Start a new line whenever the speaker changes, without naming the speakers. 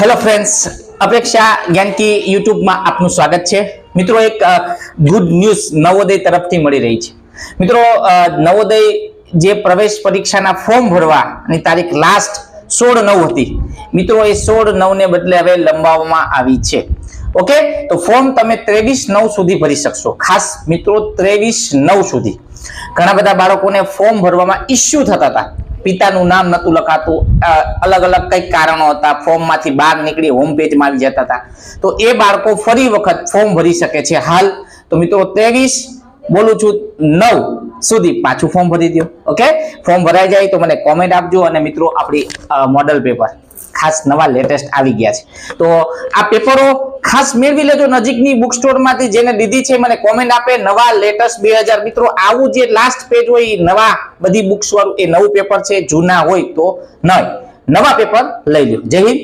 Hello friends, અપેક્ષા જ્ઞાનકી યુટ્યુબમાં આપનું સ્વાગત છે. મિત્રો, એક ગુડ ન્યૂઝ નવોદય તરફથી મળી રહી છે. મિત્રો, નવોદય જે પ્રવેશ પરીક્ષાના ફોર્મ ભરવાની તારીખ લાસ્ટ 16/9 હતી. મિત્રો, એ 16/9 ને બદલે હવે લંબાવવામાં આવી છે. ઓકે, તો ફોર્મ તમે 23/9 સુધી ભરી શકશો. ખાસ મિત્રો, 23/9 સુધી. ઘણા બધા બાળકોને ફોર્મ ભરવામાં ઇસ્યુ થતા હતા. પિતાનું નામ નતું લખાતું, અલગ અલગ કઈક કારણો હતા, ફોર્મ માંથી બહાર નીકળી હોમ પેજમાં આવી જતા હતા. તો એ બાળકો ફરી વખત ફોર્મ ભરી શકે છે હાલ. તો મિત્રો, 23/9 સુધી પાછું ફોર્મ ભરી દો. ઓકે, ફોર્મ ભરાઈ જાય તો મને કોમેન્ટ આપજો. અને મિત્રો, આપણી મોડલ પેપર ખાસ નવા લેટેસ્ટ આવી ગયા છે, તો આ પેપરો ખાસ મેળવી લેજો નજીકની બુક સ્ટોર માંથી. જેને લીધી છે મને કોમેન્ટ આપે. નવા લેટેસ્ટ 2000 મિત્રો, આવું જે લાસ્ટ પેજ હોય નવા બધી બુક્સ વાળું એ નવું પેપર છે. જૂના હોય તો નહીં, નવા પેપર લઈ લો. જય હિન્દ.